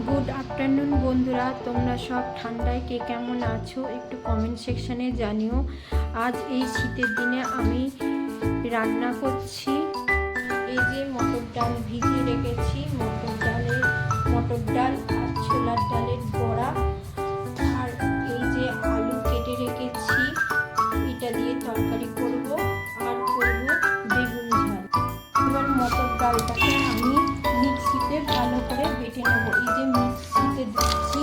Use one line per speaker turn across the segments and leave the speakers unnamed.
Good afternoon বন্ধুরা, তোমরা সব ঠান্ডায় কে কেমন আছো একটু কমেন্ট সেকশানে জানিও। আজ এই শীতের দিনে আমি রান্না করছি, এই যে মটর ডাল ভিজিয়ে রেখেছি, মটর ডাল আর ছোলার ডালের বড়া, আর এই যে আলু কেটে রেখেছি, এটা দিয়ে তরকারি করব আর করব বেগুন ঝাল। এবার মটর ডালটাকে আমি মিক্সিতে ভালো করে বেটে নেব। এই যে মিক্সিতে দিচ্ছি,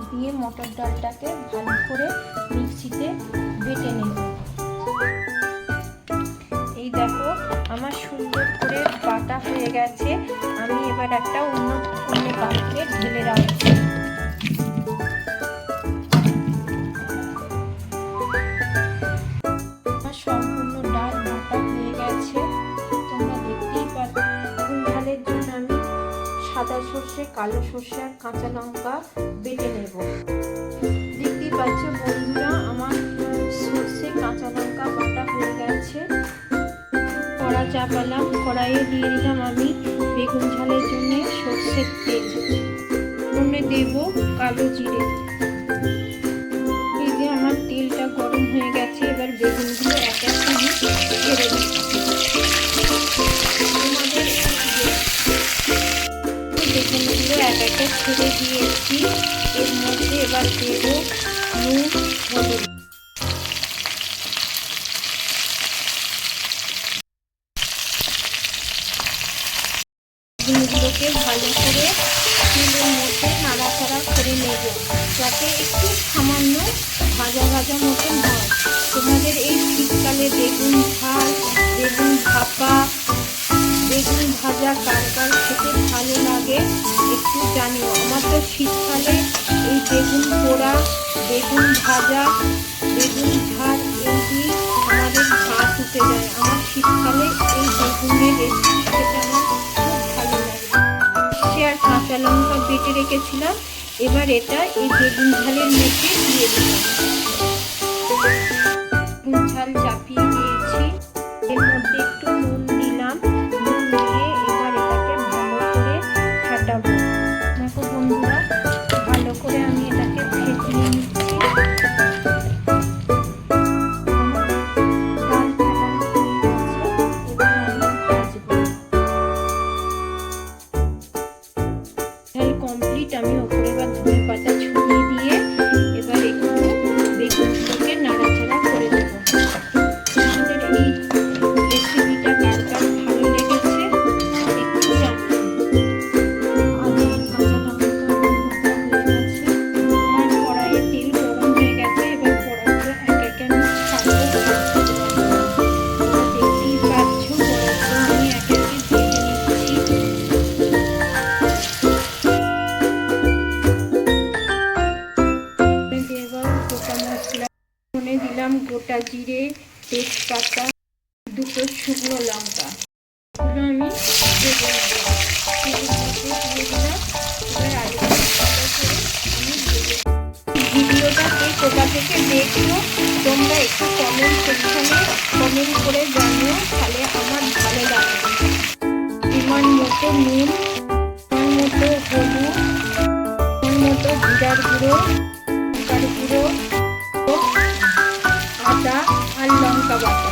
দিয়ে মটর ডালটাকে ভালো করে মিক্সিতে বেটে নেব। এই দেখো আমার সুন্দর করে বাটা হয়ে গেছে। আমি এবার একটা অন্য পাত্রে ঢেলে রাখছি। আমার সম্পূর্ণ ডাল বাটা হয়ে গেছে, তোমরা দেখতেই পাচ্ছ। ঝালের জন্য আমি সাদা সর্ষে, কালো সর্ষে আর কাঁচা লঙ্কা বেটে নেব। দেখতেই পাচ্ছ বন্ধুরা, আমার সর্ষে কাঁচা লঙ্কা বাটা হয়ে গেছে। কড়া চাপালাম, কড়াইয়ে দিয়ে দিলাম আমি বেগুন ঝালের জন্য সর্ষের তেল, ফোড়নে দেব কালো জিরে। এই যে আমার তেলটা গরম হয়ে গেছে, এবার বেগুনগুলো এক এক করে ছেড়ে দিচ্ছি। বেগুনগুলো এক একে ছেড়ে দিয়েছি। এর মধ্যে এবার দেব নুন, হলুদ। বেগুনগুলোকে ভালো করে তেলের মধ্যে নাড়াচাড়া করে নেব, যাতে একটু সামান্য ভাজা ভাজা মতন হয়। তোমাদের এই শীতকালে বেগুন ঝাল, বেগুন ভাপা, বেগুন ভাজা কার কার খেতে ভালো লাগে একটু জানিও। আমার তো শীতকালে এই বেগুন পোড়া, বেগুন ভাজা, বেগুন ঝাল এই দিয়ে আমাদের ভাত উঠে যায়। আমার শীতকালে এই বেগুনের রেসিপি খেতে আমার খুব ভালো লাগে। সে আর কাঁচা লঙ্কা বেটে রেখেছিলাম, এবার এটা এই বেগুন ঝালের মধ্যে দিয়ে দিলাম। বেগুন ঝাল চাপিয়ে দিয়েছি, এর মধ্যে একটু নুন দিলাম। নুন দিয়ে এবার এটাকে ভালো করে ফাটাবো। দেখো বন্ধুরা, ভালো করে আমি এটাকে ফেটিয়ে নিচ্ছি। কমপ্লিট। আমি ওপরে এবার ধনে পাতা ছড়িয়ে দিয়ে এবার একটু বেগুনগুলোকে নাড়াচাড়া করে দেবো। আমাদের এই রেসিপিটা কার কার ভালো লেগেছে একটু জানাবেন। আদা আর কাঁচা লঙ্কা হয়ে গেছে, আমার কড়াইয়ে তেল গরম হয়ে গেছে। এবার বড়াগুলো এক একে আমি ছাড়বো। দেখতেই পাচ্ছ বড়াগুলো আমি এক একে ভেজে নিচ্ছি। দিলাম গোটা জিরে, তেজপাতা, দুটো শুকনো লঙ্কা, এগুলো আমি দেবো না। দিয়ে দিলাম। এবার ভিডিওটা কে কোথা থেকে দেখছো তোমরা একটু কমেন্ট সেকশনে কমেন্ট করে জানিও, তাহলে আমার ভালো লাগবে। পরিমাণ মতো নুন, পরিমাণ মতো হলুদ, পরিমাণ মতো জিরার গুঁড়ো, লঙ্কার গুঁড়ো, আদা আর লঙ্কা বাটা,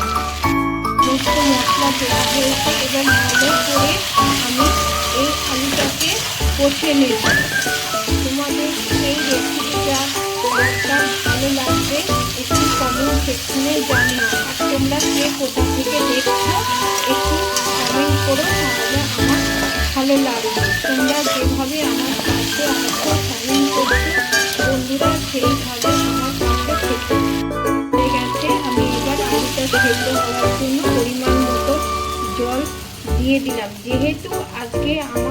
সমস্ত মশলা দেওয়া হয়েছে। এবার ভালো করে আমি এই আলুটাকে কষে নেব। তোমাদের এই রেসিপিটা ভালো লাগবে একটু কমেন্ট সেকশনে জানিও। আর তোমরা কে কোথা থেকে দেখছো একটু কমেন্ট করো, তাহলে আমার ভালো লাগবে। তোমরা যেভাবে আমার পাশে আছো, কমেন্ট করছো বন্ধুরা, সেইভাবে আমার পাশে থেকে হয়ে গেছে। আমি এবার আলুটা সেদ্ধ হওয়ার জন্য পরিমাণ মতো জল দিয়ে দিলাম। যেহেতু আজকে আমার